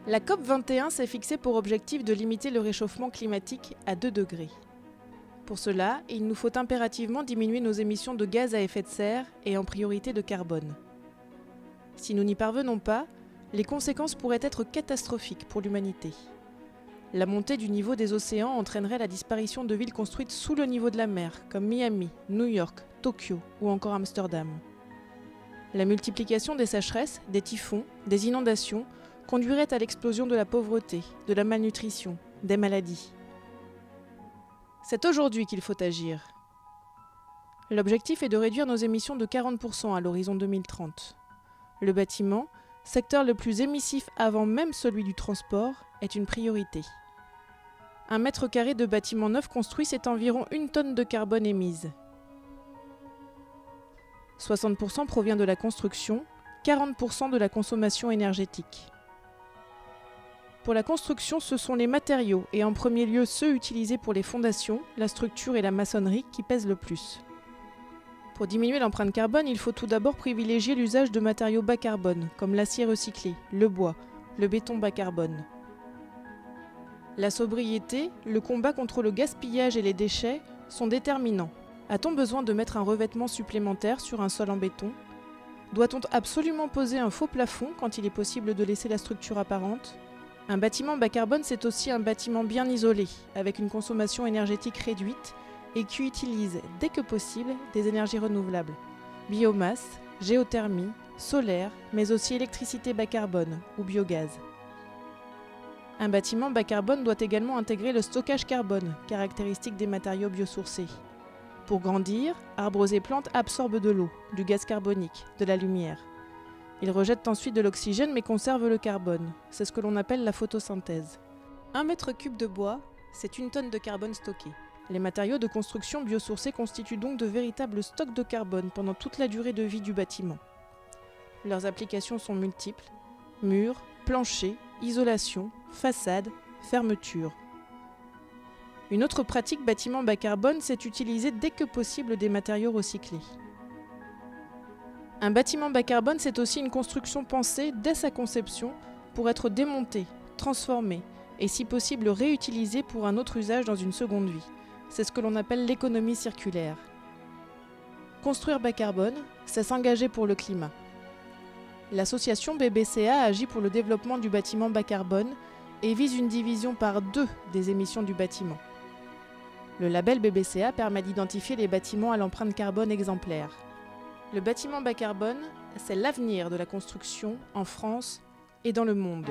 La COP21 s'est fixée pour objectif de limiter le réchauffement climatique à 2 degrés. Pour cela, il nous faut impérativement diminuer nos émissions de gaz à effet de serre et en priorité de carbone. Si nous n'y parvenons pas, les conséquences pourraient être catastrophiques pour l'humanité. La montée du niveau des océans entraînerait la disparition de villes construites sous le niveau de la mer, comme Miami, New York, Tokyo ou encore Amsterdam. La multiplication des sécheresses, des typhons, des inondations conduirait à l'explosion de la pauvreté, de la malnutrition, des maladies. C'est aujourd'hui qu'il faut agir. L'objectif est de réduire nos émissions de 40% à l'horizon 2030. Le bâtiment, secteur le plus émissif avant même celui du transport, est une priorité. 1 mètre carré de bâtiment neuf construit, c'est environ 1 tonne de carbone émise. 60% provient de la construction, 40% de la consommation énergétique. Pour la construction, ce sont les matériaux, et en premier lieu ceux utilisés pour les fondations, la structure et la maçonnerie, qui pèsent le plus. Pour diminuer l'empreinte carbone, il faut tout d'abord privilégier l'usage de matériaux bas carbone, comme l'acier recyclé, le bois, le béton bas carbone. La sobriété, le combat contre le gaspillage et les déchets sont déterminants. A-t-on besoin de mettre un revêtement supplémentaire sur un sol en béton ? Doit-on absolument poser un faux plafond quand il est possible de laisser la structure apparente ? Un bâtiment bas carbone, c'est aussi un bâtiment bien isolé, avec une consommation énergétique réduite et qui utilise, dès que possible, des énergies renouvelables. Biomasse, géothermie, solaire, mais aussi électricité bas carbone ou biogaz. Un bâtiment bas carbone doit également intégrer le stockage carbone, caractéristique des matériaux biosourcés. Pour grandir, arbres et plantes absorbent de l'eau, du gaz carbonique, de la lumière. Ils rejettent ensuite de l'oxygène mais conservent le carbone. C'est ce que l'on appelle la photosynthèse. 1 mètre cube de bois, c'est 1 tonne de carbone stocké. Les matériaux de construction biosourcés constituent donc de véritables stocks de carbone pendant toute la durée de vie du bâtiment. Leurs applications sont multiples: murs, planchers, isolation, façade, fermeture. Une autre pratique bâtiment bas carbone, c'est utiliser dès que possible des matériaux recyclés. Un bâtiment bas carbone, c'est aussi une construction pensée dès sa conception pour être démontée, transformée et si possible réutilisée pour un autre usage dans une seconde vie. C'est ce que l'on appelle l'économie circulaire. Construire bas carbone, c'est s'engager pour le climat. L'association BBCA agit pour le développement du bâtiment bas carbone et vise une division par 2 des émissions du bâtiment. Le label BBCA permet d'identifier les bâtiments à l'empreinte carbone exemplaire. Le bâtiment bas carbone, c'est l'avenir de la construction en France et dans le monde.